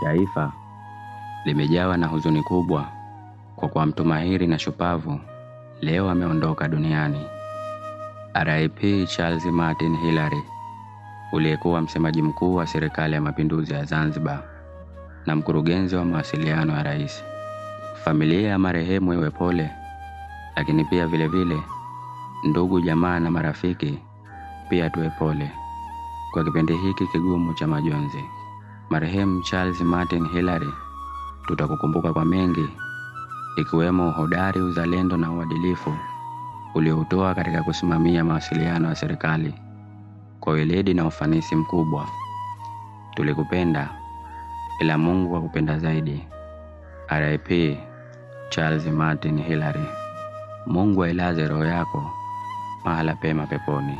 Taifa limejawa na huzuni kubwa kwa kuwa mtu mahiri na shupavu leo ameondoka duniani. RIP Charles Martin Hilary, uliyekuwa msemaji mkuu wa serikali ya mapinduzi ya Zanzibar na mkurugenzi wa mawasiliano ya rais. Familia ya marehemu iwe pole, lakini pia vile vile ndugu, jamaa na marafiki pia tuwe pole kwa kipindi hiki kigumu cha majonzi. Marehemu Charles Martin Hilary, tutakukumbuka kwa mengi, ikiwemo uhodari, uzalendo na uadilifu ulioutoa katika kusimamia mawasiliano ya serikali kwa weledi na ufanisi mkubwa. Tulikupenda, ila Mungu akupenda zaidi. RIP Charles Martin Hilary. Mungu ailaze roho yako mahala pema peponi.